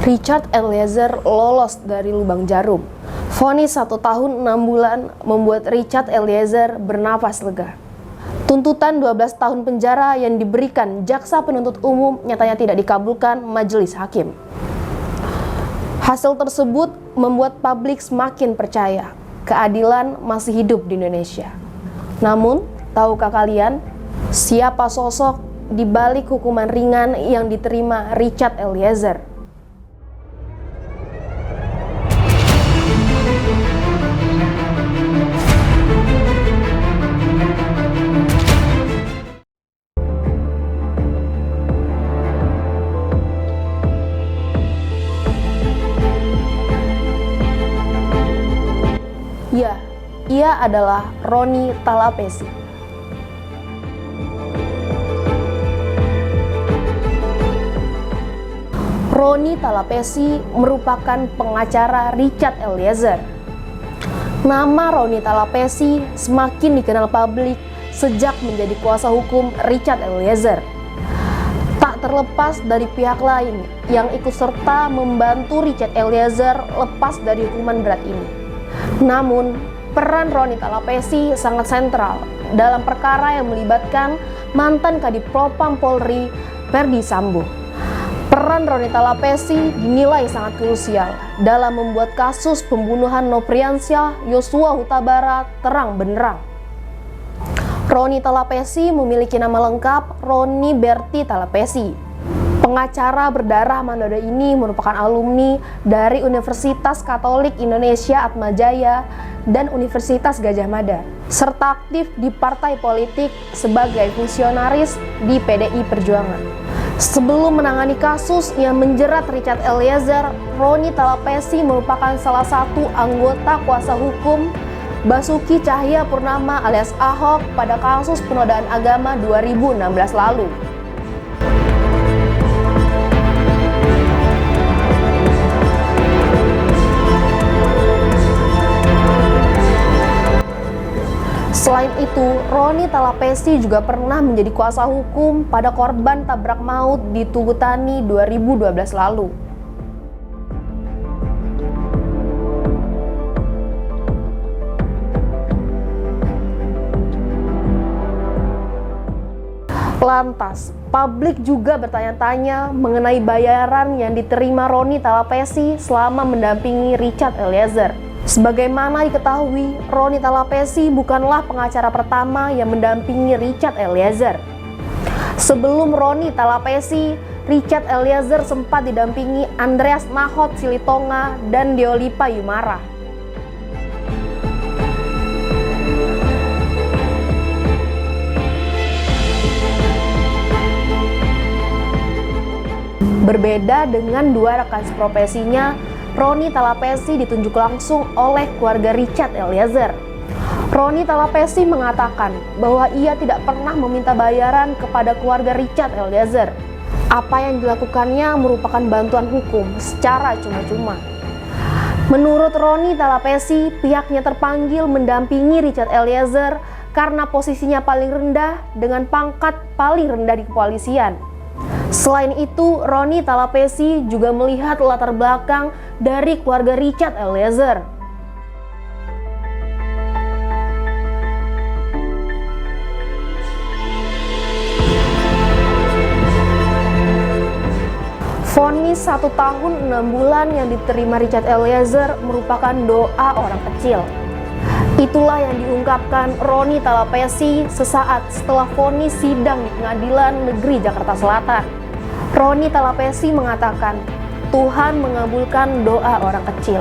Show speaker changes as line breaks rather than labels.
Richard Eliezer lolos dari lubang jarum. Vonis 1 tahun 6 bulan membuat Richard Eliezer bernafas lega. Tuntutan 12 tahun penjara yang diberikan jaksa penuntut umum nyatanya tidak dikabulkan majelis hakim. Hasil tersebut membuat publik semakin percaya keadilan masih hidup di Indonesia. Namun, tahukah kalian siapa sosok di balik hukuman ringan yang diterima Richard Eliezer? Ya, ia adalah Roni Talapesi. Roni Talapesi merupakan pengacara Richard Eliezer. Nama Roni Talapesi semakin dikenal publik sejak menjadi kuasa hukum Richard Eliezer. Tak terlepas dari pihak lain yang ikut serta membantu Richard Eliezer lepas dari hukuman berat ini. Namun, peran Roni Talapesi sangat sentral dalam perkara yang melibatkan mantan Kadif Propam Polri, Ferdy Sambo. Peran Roni Talapesi dinilai sangat krusial dalam membuat kasus pembunuhan Nopriansyah Yosua Huta Barat terang benderang. Roni Talapesi memiliki nama lengkap Roni Berti Talapesi. Pengacara berdarah Manado ini merupakan alumni dari Universitas Katolik Indonesia Atmajaya dan Universitas Gadjah Mada, serta aktif di partai politik sebagai fungsionaris di PDI Perjuangan. Sebelum menangani kasus yang menjerat Richard Eliezer, Roni Talapesi merupakan salah satu anggota kuasa hukum Basuki Cahayapurnama alias Ahok pada kasus penodaan agama 2016 lalu. Selain itu, Roni Talapesi juga pernah menjadi kuasa hukum pada korban tabrak maut di Tugu Tani 2012 lalu. Lantas, publik juga bertanya-tanya mengenai bayaran yang diterima Roni Talapesi selama mendampingi Richard Eliezer. Sebagaimana diketahui, Roni Talapesi bukanlah pengacara pertama yang mendampingi Richard Eliezer. Sebelum Roni Talapesi, Richard Eliezer sempat didampingi Andreas Nahot Silitonga dan Deolipa Yumara. Berbeda dengan dua rekan seprofesinya, Roni Talapesi ditunjuk langsung oleh keluarga Richard Eliezer. Roni Talapesi mengatakan bahwa ia tidak pernah meminta bayaran kepada keluarga Richard Eliezer. Apa yang dilakukannya merupakan bantuan hukum secara cuma-cuma. Menurut Roni Talapesi, pihaknya terpanggil mendampingi Richard Eliezer karena posisinya paling rendah dengan pangkat paling rendah di kepolisian. Selain itu, Roni Talapesi juga melihat latar belakang dari keluarga Richard Eliezer. Vonis 1 tahun 6 bulan yang diterima Richard Eliezer merupakan doa orang kecil. Itulah yang diungkapkan Roni Talapesi sesaat setelah vonis sidang di Pengadilan Negeri Jakarta Selatan. Roni Talapesi mengatakan, Tuhan mengabulkan doa orang kecil.